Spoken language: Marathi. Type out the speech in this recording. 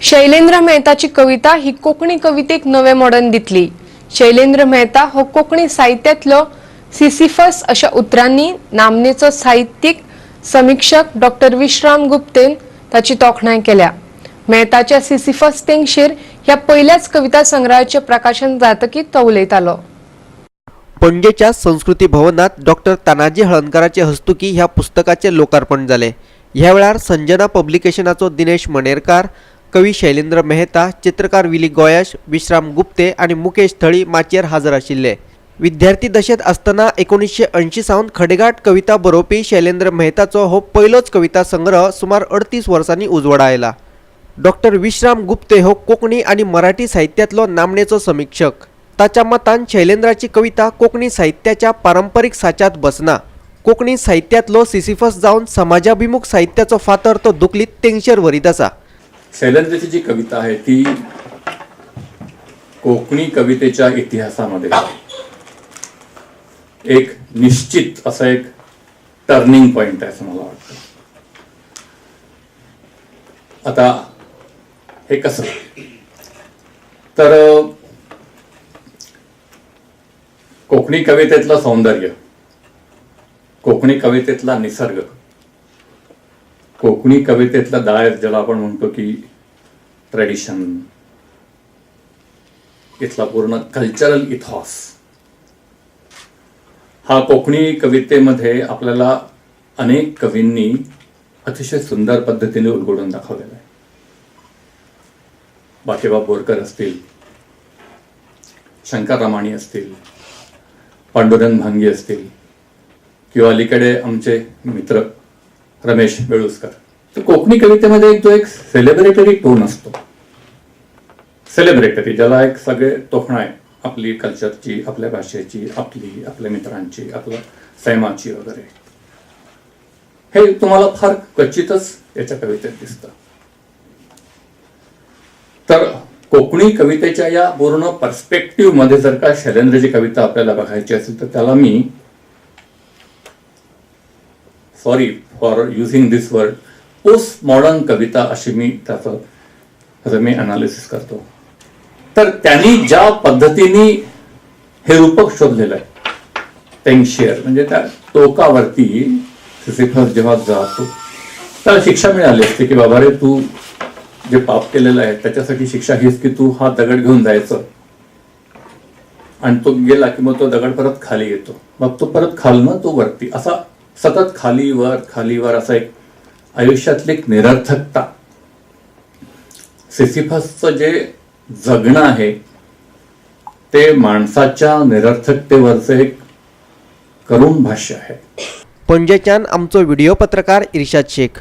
शैलेंद्र मेहताची कविता ही कोकणी कवितेक नवे मोडन दितली। शैलेंद्र मेहता हो कोकणी साहित्यातलो सिसिफस अशा उतरांनी नामनेचो साहित्यिक समीक्षक डॉक्टर विश्राम गुप्तेन ताची तोखणाय केल्या। मेहताच्या सिसिफस तेंगशीर ह्या पहिल्याच कविता संग्रहाचे प्रकाशन जातकीत तो उलयतालो। पणजेच्या संस्कृती भवनात डॉक्टर तानाजी हळदणकराचे हस्तुकी ह्या पुस्तकाचे लोकार्पण झाले। ह्या वेळार संजना पब्लिकेशनाचो दिनेश मणेरकार, कवी शैलेंद्र मेहता, चित्रकार विली गोयश, विश्राम गुप्ते आणि मुकेश थळी माचयेर हाजर आशिल्ले। विद्यार्थी दशेत असतना 1980 सावन खडेगाठ कविता बरोवपी शैलेंद्र मेहताचो हो पहिलोच कविता संग्रह सुमार 38 वर्सांनी उजवाडा आयला। डॉक्टर विश्राम गुप्ते हो कोकणी आणि मराठी साहित्यातलो नामनेचो समीक्षक। ताच्या मतान शैलेंद्राची कविता कोकणी साहित्याच्या पारंपरिक साच्यात बसना। कोकणी साहित्यातलो सिसिफस जावन समाजाभिमुख साहित्याचो फातर तो दुखलीत तेंगशेर वरीत आसा। शैलेंद्रची जी कविता आहे ती कोकणी कवितेच्या इतिहासामध्ये एक निश्चित असं एक टर्निंग पॉइंट आहे असं मला वाटतं। आता हे कसं तर कोकणी कवितेतलं सौंदर्य, कोकणी कवितेतला निसर्ग, कोकणी कवितेतला दायर ज्याला आपण म्हणतो की ट्रेडिशन, इथला पूर्ण कल्चरल इथॉस हा कोकणी कवितेमध्ये आपल्याला अनेक कवींनी अतिशय सुंदर पद्धतीने उलगडून दाखवलेला आहे। बाकेबाब बोरकर असतील, शंकर रामाणी असतील, पांडुरंग भांगी असतील किंवा अलीकडे आमचे मित्र रमेश बेळुसकर, तर कोकणी कवितेमध्ये जो एक सेलिब्रेटरी टोन असतो, सेलिब्रेटरी ज्याला एक सगळे तोखणा आहे आपली कल्चरची, आपल्या भाषेची, आपल्या मित्रांची, आपल्या सैमाची वगैरे, हे तुम्हाला फार क्वचितच याच्या कवितेत दिसतं। तर कोकणी कवितेच्या या पूर्ण पर्स्पेक्टिव्ह मध्ये जर का शैलेंद्रची कविता आपल्याला बघायची असेल तर त्याला मी, sorry for using this word, post modern कविता अशी मी त्याचं मी अनालिसिस करतो। तर त्यांनी ज्या पद्धतीने हे रूपक शोधलेलं आहे, तेंगशेर म्हणजे त्या टोकावरती सिसिफस जेव्हा जातो त्याला शिक्षा मिळाली असते की बाबा रे, तू जे पाप केलेलं आहे त्याच्यासाठी शिक्षा हीच की तू हा दगड घेऊन जायचं, आणि तो गेला की मग तो दगड परत खाली येतो, मग तो परत खालनं तो वरती, असा सतत खालीवर असा एक आयुष्यातली एक निरर्थकता। सिसिफसचं जे जगणं आहे ते माणसाच्या निरर्थकतेवरचं एक करुण भाष्य आहे। पणजेच्यान आमचो व्हिडिओ पत्रकार इर्शाद शेख।